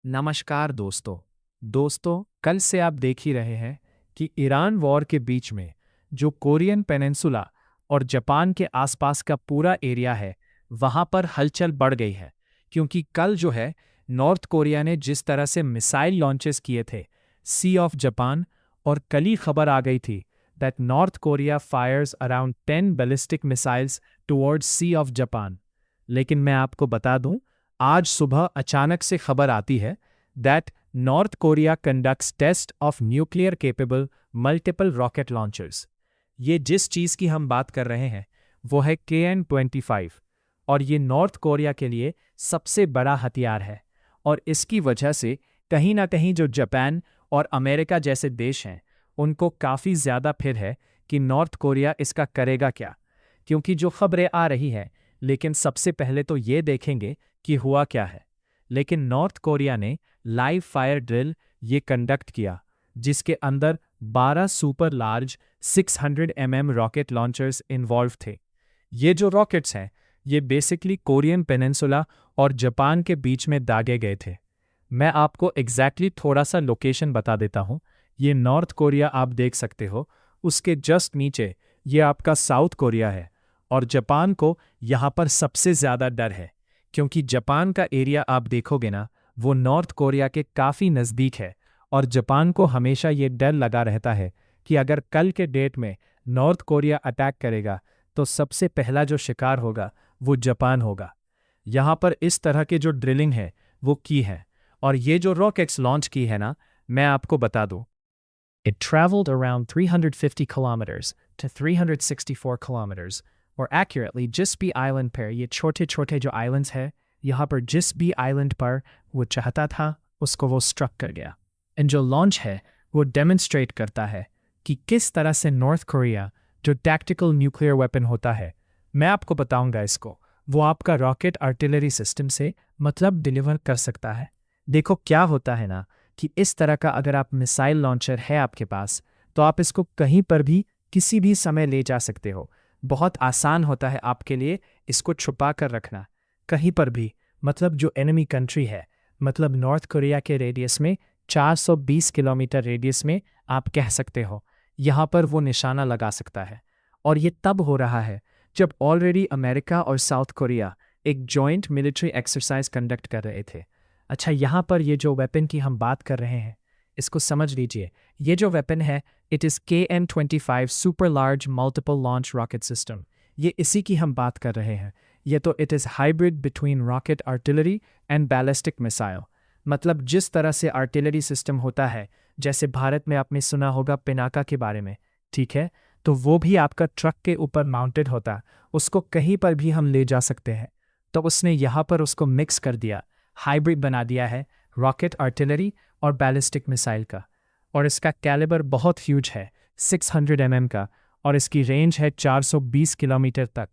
नमस्कार दोस्तों कल से आप देख ही रहे हैं कि ईरान वॉर के बीच में जो कोरियन पेनिनसुला और जापान के आसपास का पूरा एरिया है वहाँ पर हलचल बढ़ गई है। क्योंकि कल जो है नॉर्थ कोरिया ने जिस तरह से मिसाइल लॉन्चेस किए थे सी ऑफ जापान, और कल ही खबर आ गई थी that North Korea fires around 10 ballistic missiles towards sea of Japan. लेकिन मैं आपको बता दूं, आज सुबह अचानक से खबर आती है that North Korea conducts test of nuclear capable multiple rocket launchers. ये जिस चीज़ की हम बात कर रहे हैं वो है KN-25, और ये नॉर्थ कोरिया के लिए सबसे बड़ा हथियार है। और इसकी वजह से कहीं ना कहीं जो जापान और अमेरिका जैसे देश हैं उनको काफ़ी ज़्यादा फिर है कि नॉर्थ कोरिया इसका करेगा क्या। क्योंकि जो खबरें आ रही हैं, लेकिन सबसे पहले तो ये देखेंगे कि हुआ क्या है। लेकिन नॉर्थ कोरिया ने लाइव फायर ड्रिल ये कंडक्ट किया जिसके अंदर 12 super large 600 rocket launchers involve थे। ये जो रॉकेट्स हैं ये बेसिकली कोरियन पेनिनसुला और जापान के बीच में दागे गए थे। मैं आपको एग्जैक्टली थोड़ा सा लोकेशन बता देता हूँ। ये नॉर्थ कोरिया आप देख सकते हो, उसके जस्ट नीचे ये आपका साउथ कोरिया है। और जापान को यहाँ पर सबसे ज़्यादा डर है क्योंकि जापान का एरिया आप देखोगे ना, वो नॉर्थ कोरिया के काफ़ी नज़दीक है। और जापान को हमेशा ये डर लगा रहता है कि अगर कल के डेट में नॉर्थ कोरिया अटैक करेगा तो सबसे पहला जो शिकार होगा वो जापान होगा। यहाँ पर इस तरह के जो ड्रिलिंग है वो की है। और ये जो रॉकेट्स लॉन्च की है ना, मैं आपको बता दूँ, It traveled around 350 kilometers to 364 kilometers, और accurately जिस भी आइलैंड पर ये छोटे छोटे जो आइलैंड्स है, यहाँ पर जिस भी आइलैंड पर वो चाहता था उसको वो स्ट्रक कर गया। एंड जो लॉन्च है वो डेमोन्स्ट्रेट करता है कि किस तरह से नॉर्थ कोरिया जो टैक्टिकल न्यूक्लियर वेपन होता है, मैं आपको बताऊंगा इसको, वो आपका रॉकेट आर्टिलरी सिस्टम से मतलब डिलीवर कर सकता है। देखो क्या होता है ना कि इस तरह का अगर आप मिसाइल लॉन्चर है आपके पास तो आप इसको कहीं पर भी किसी भी समय ले जा सकते हो। बहुत आसान होता है आपके लिए इसको छुपा कर रखना कहीं पर भी। मतलब जो एनिमी कंट्री है, मतलब नॉर्थ कोरिया के रेडियस में 420 किलोमीटर रेडियस में आप कह सकते हो, यहाँ पर वो निशाना लगा सकता है। और ये तब हो रहा है जब ऑलरेडी अमेरिका और साउथ कोरिया एक जॉइंट मिलिट्री एक्सरसाइज कंडक्ट कर रहे थे। अच्छा, यहाँ पर ये जो वेपन की हम बात कर रहे हैं इसको समझ लीजिए। ये जो वेपन है it is KN-25 super large multiple launch rocket system. ये इसी की हम बात कर रहे हैं। ये तो it is hybrid between rocket artillery and ballistic missile. मतलब जिस तरह से आर्टिलरी सिस्टम होता है, जैसे भारत में आपने सुना होगा पिनाका के बारे में, ठीक है, तो वो भी आपका ट्रक के ऊपर माउंटेड होता, उसको कहीं पर भी हम ले जा सकते हैं। तो उसने यहाँ पर उसको मिक्स कर दिया, हाइब्रिड बना दिया है रॉकेट आर्टिलरी और बैलिस्टिक मिसाइल का। और इसका कैलिबर बहुत ह्यूज है, 600 का, और इसकी रेंज है 420 किलोमीटर तक।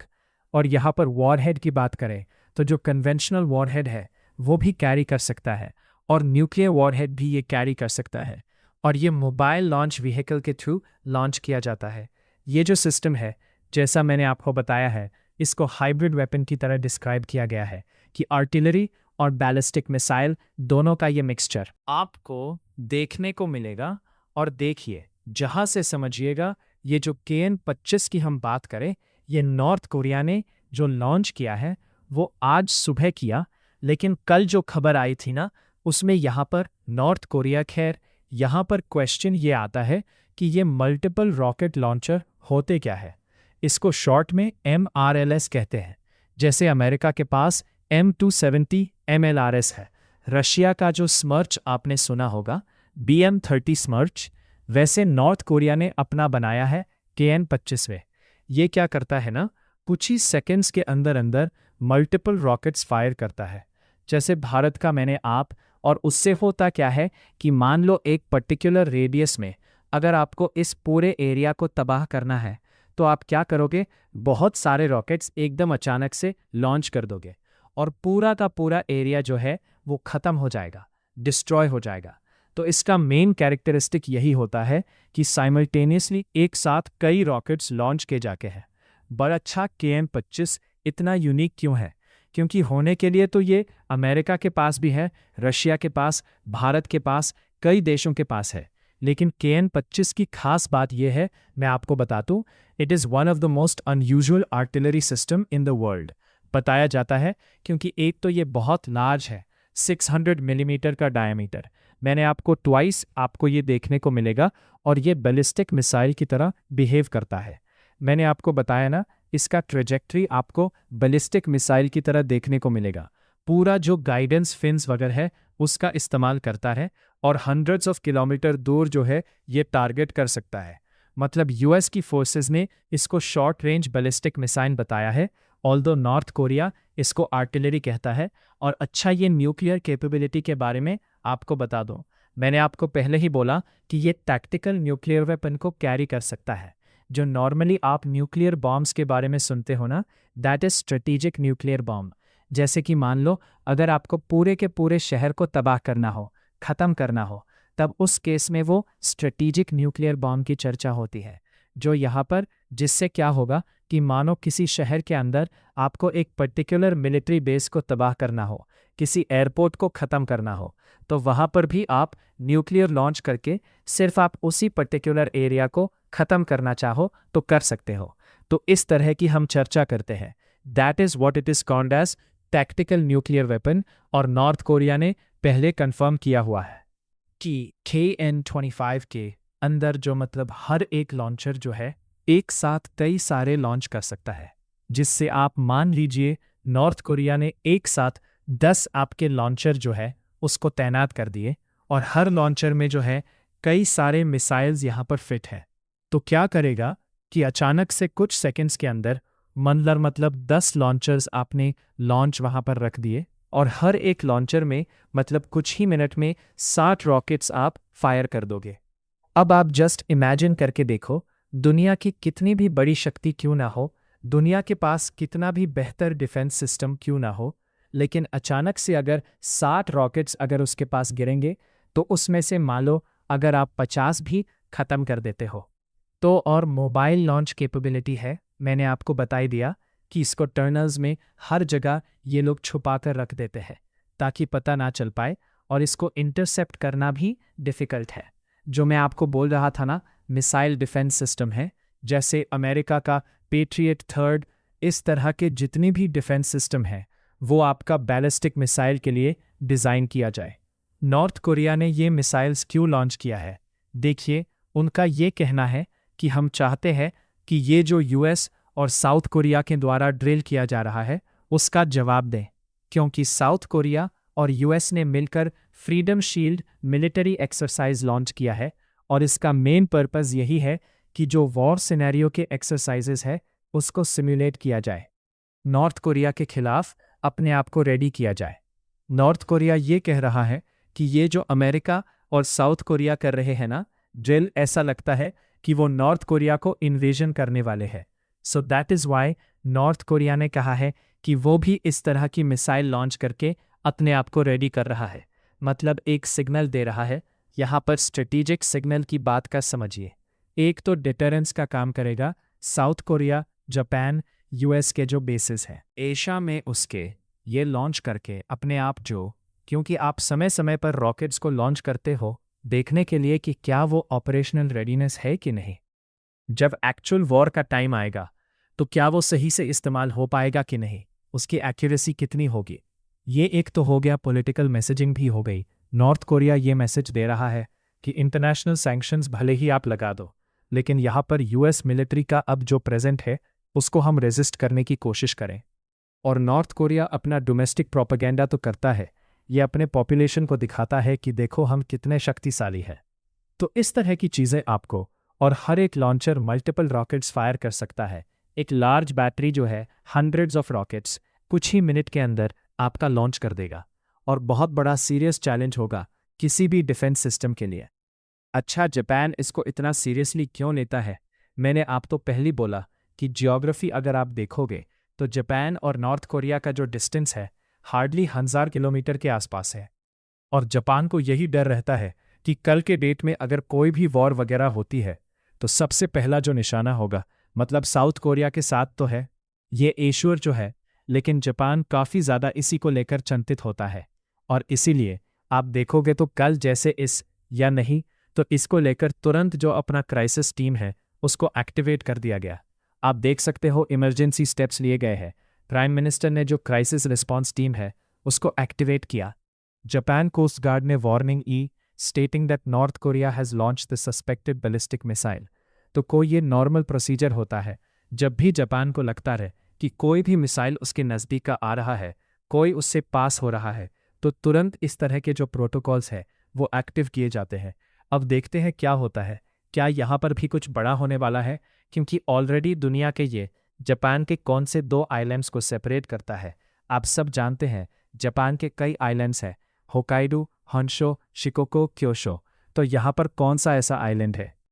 और यहाँ पर वॉरहेड की बात करें तो जो कन्वेंशनल वॉरहेड है वो भी कैरी कर सकता है, और न्यूक्लियर वॉरहेड भी ये कैरी कर सकता है। और ये मोबाइल लॉन्च व्हीकल के थ्रू लॉन्च किया जाता है। ये जो सिस्टम है, जैसा मैंने आपको बताया है, इसको हाइब्रिड वेपन की तरह डिस्क्राइब किया गया है कि आर्टिलरी और बैलिस्टिक मिसाइल दोनों का ये मिक्सचर आपको देखने को मिलेगा। और देखिए, जहाँ से समझिएगा, ये जो KN-25 की हम बात करें, ये नॉर्थ कोरिया ने जो लॉन्च किया है वो आज सुबह किया। लेकिन कल जो खबर आई थी ना, उसमें यहाँ पर नॉर्थ कोरिया, खैर यहाँ पर क्वेश्चन ये आता है कि ये मल्टीपल रॉकेट लॉन्चर होते क्या है। इसको शॉर्ट में MRLS कहते हैं। जैसे अमेरिका के पास M270 MLRS है, रशिया का जो स्मर्च आपने सुना होगा BM-30 स्मर्च, वैसे नॉर्थ कोरिया ने अपना बनाया है KN-25। ये क्या करता है ना, कुछ ही सेकेंड्स के अंदर अंदर मल्टीपल रॉकेट्स फायर करता है। जैसे भारत का मैंने आप, और उससे होता क्या है कि मान लो एक पर्टिकुलर रेडियस में अगर आपको इस पूरे एरिया को तबाह करना है तो आप क्या करोगे, बहुत सारे रॉकेट्स एकदम अचानक से लॉन्च कर दोगे और पूरा का पूरा एरिया जो है वो ख़त्म हो जाएगा, डिस्ट्रॉय हो जाएगा। तो इसका मेन कैरेक्टरिस्टिक यही होता है कि साइमल्टेनियसली एक साथ कई रॉकेट्स लॉन्च किए जाके हैं। बड़ा अच्छा KN-25 इतना यूनिक क्यों है? क्योंकि होने के लिए तो ये अमेरिका के पास भी है, रशिया के पास, भारत के पास, कई देशों के पास है। लेकिन KN-25 की खास बात यह है, मैं आपको बता दूं, it is one of the most unusual artillery system in the world. बताया जाता है क्योंकि एक तो ये बहुत लार्ज है, 600 मिलीमीटर का डायमीटर। मैंने आपको ट्वाइस आपको ये देखने को मिलेगा, और ये बैलिस्टिक मिसाइल की तरह बिहेव करता है। मैंने आपको बताया ना, इसका ट्रेजेक्ट्री आपको बैलिस्टिक मिसाइल की तरह देखने को मिलेगा। पूरा जो गाइडेंस फिन्स वगैरह है उसका इस्तेमाल करता है, और हंड्रेड्स ऑफ किलोमीटर दूर जो है ये टारगेट कर सकता है। मतलब यूएस की फोर्सेस ने इसको शॉर्ट रेंज बैलिस्टिक मिसाइल बताया है, ऑल्दो नॉर्थ कोरिया इसको आर्टिलरी कहता है। और अच्छा, ये न्यूक्लियर कैपेबिलिटी के बारे में आपको बता दूं, मैंने आपको पहले ही बोला कि ये टैक्टिकल न्यूक्लियर वेपन को कैरी कर सकता है। जो नॉर्मली आप न्यूक्लियर बॉम्ब्स के बारे में सुनते हो ना, that is strategic nuclear bomb. जैसे कि मान लो अगर आपको पूरे के पूरे शहर को तबाह करना हो, ख़त्म करना हो, तब उस केस में वो स्ट्रेटेजिक न्यूक्लियर बॉम्ब की चर्चा होती है। जो यहाँ पर जिससे क्या होगा कि मानो किसी शहर के अंदर आपको एक पर्टिकुलर मिलिट्री बेस को तबाह करना हो, किसी एयरपोर्ट को ख़त्म करना हो, तो वहाँ पर भी आप न्यूक्लियर लॉन्च करके सिर्फ आप उसी पर्टिकुलर एरिया को ख़त्म करना चाहो तो कर सकते हो। तो इस तरह की हम चर्चा करते हैं। That is what it is called as tactical nuclear weapon. और नॉर्थ कोरिया ने पहले कंफर्म किया हुआ है कि KN-25 के अंदर जो मतलब हर एक लॉन्चर जो है एक साथ कई सारे लॉन्च कर सकता है, जिससे आप मान लीजिए नॉर्थ कोरिया ने एक साथ 10 आपके लॉन्चर जो है उसको तैनात कर दिए, और हर लॉन्चर में जो है कई सारे मिसाइल्स यहाँ पर फिट हैं। तो क्या करेगा कि अचानक से कुछ सेकंड्स के अंदर मतलब 10 लॉन्चर्स आपने लॉन्च वहाँ पर रख दिए, और हर एक लॉन्चर में मतलब कुछ ही मिनट में 60 रॉकेट्स आप फायर कर दोगे। अब आप जस्ट इमेजिन करके देखो, दुनिया की कितनी भी बड़ी शक्ति क्यों ना हो, दुनिया के पास कितना भी बेहतर डिफेंस सिस्टम क्यों ना हो, लेकिन अचानक से अगर 60 रॉकेट्स अगर उसके पास गिरेंगे, तो उसमें से मान लो अगर आप 50 भी ख़त्म कर देते हो तो। और मोबाइल लॉन्च कैपेबिलिटी है, मैंने आपको बताई दिया कि इसको टर्नल्स में हर जगह ये लोग छुपा कर रख देते हैं ताकि पता ना चल पाए, और इसको इंटरसेप्ट करना भी डिफ़िकल्ट है। जो मैं आपको बोल रहा था ना, मिसाइल डिफेंस सिस्टम है, जैसे अमेरिका का पेट्रियट थर्ड, इस तरह के जितनी भी डिफेंस सिस्टम है वो आपका बैलिस्टिक मिसाइल के लिए डिज़ाइन किया जाए। नॉर्थ कोरिया ने ये मिसाइल्स क्यों लॉन्च किया है? देखिए, उनका ये कहना है कि हम चाहते हैं कि ये जो यूएस और साउथ कोरिया के द्वारा ड्रिल किया जा रहा है उसका जवाब दें, क्योंकि साउथ कोरिया और यूएस ने मिलकर freedom shield military exercise launch किया है, और इसका मेन पर्पस यही है कि जो वॉर सिनेरियो के एक्सरसाइजेस है उसको सिमुलेट किया जाए, नॉर्थ कोरिया के खिलाफ अपने आप को रेडी किया जाए। नॉर्थ कोरिया ये कह रहा है कि ये जो अमेरिका और साउथ कोरिया कर रहे हैं ना ड्रिल, ऐसा लगता है कि वो नॉर्थ कोरिया को इन्वेजन करने वाले हैं। So that is why north Korea ने कहा है कि वो भी इस तरह की मिसाइल लॉन्च करके अपने आप को रेडी कर रहा है, मतलब एक सिग्नल दे रहा है। यहाँ पर स्ट्रेटेजिक सिग्नल की बात का समझिए। एक तो डिटरेंस का काम करेगा, साउथ कोरिया, जापान, यूएस के जो बेसिस हैं एशिया में, उसके ये लॉन्च करके अपने आप जो, क्योंकि आप समय समय पर रॉकेट्स को लॉन्च करते हो देखने के लिए कि क्या वो ऑपरेशनल रेडीनेस है कि नहीं, जब एक्चुअल वॉर का टाइम आएगा तो क्या वो सही से इस्तेमाल हो पाएगा कि नहीं, उसकी एक्यूरेसी कितनी होगी। ये एक तो हो गया, पॉलिटिकल मैसेजिंग भी हो गई। नॉर्थ कोरिया ये मैसेज दे रहा है कि इंटरनेशनल सैंक्शंस भले ही आप लगा दो, लेकिन यहाँ पर यूएस मिलिट्री का अब जो प्रेजेंट है उसको हम रेजिस्ट करने की कोशिश करें। और नॉर्थ कोरिया अपना डोमेस्टिक प्रोपेगेंडा तो करता है, ये अपने पॉपुलेशन को दिखाता है कि देखो हम कितने शक्तिशाली हैं। तो इस तरह की चीज़ें आपको, और हर एक लॉन्चर मल्टीपल रॉकेट्स फायर कर सकता है। एक लार्ज बैटरी जो है हंड्रेड्स ऑफ रॉकेट्स कुछ ही मिनट के अंदर आपका लॉन्च कर देगा, और बहुत बड़ा सीरियस चैलेंज होगा किसी भी डिफेंस सिस्टम के लिए। अच्छा, जापान इसको इतना सीरियसली क्यों लेता है? मैंने आप तो पहले बोला कि जियोग्राफी अगर आप देखोगे तो जापान और नॉर्थ कोरिया का जो डिस्टेंस है हार्डली 1000 किलोमीटर के आसपास है, और जापान को यही डर रहता है कि कल के डेट में अगर कोई भी वॉर वगैरह होती है तो सबसे पहला जो निशाना होगा मतलब साउथ कोरिया के साथ तो है, ये एश्योर जो है लेकिन जापान काफ़ी ज़्यादा इसी को लेकर चिंतित होता है। और इसीलिए आप देखोगे तो कल जैसे इस या नहीं तो इसको लेकर तुरंत जो अपना क्राइसिस टीम है उसको एक्टिवेट कर दिया गया। आप देख सकते हो इमरजेंसी स्टेप्स लिए गए हैं। प्राइम मिनिस्टर ने जो क्राइसिस रिस्पांस टीम है उसको एक्टिवेट किया। जापान कोस्ट गार्ड ने warning stating that North Korea has launch the suspected ballistic missile. तो कोई ये नॉर्मल प्रोसीजर होता है, जब भी जापान को लगता रहे कि कोई भी मिसाइल उसके नज़दीक का आ रहा है, कोई उससे पास हो रहा है, तो तुरंत इस तरह के जो प्रोटोकॉल्स हैं वो एक्टिव किए जाते हैं। अब देखते हैं क्या होता है, क्या यहाँ पर भी कुछ बड़ा होने वाला है, क्योंकि ऑलरेडी दुनिया के ये जापान के कौन से 2 आइलैंड्स को सेपरेट करता है। आप सब जानते हैं जापान के कई आइलैंड्स हैं, होकाइडो, हॉन्शो, शिकोको, क्योशो। तो यहाँ पर कौन सा ऐसा आइलैंड है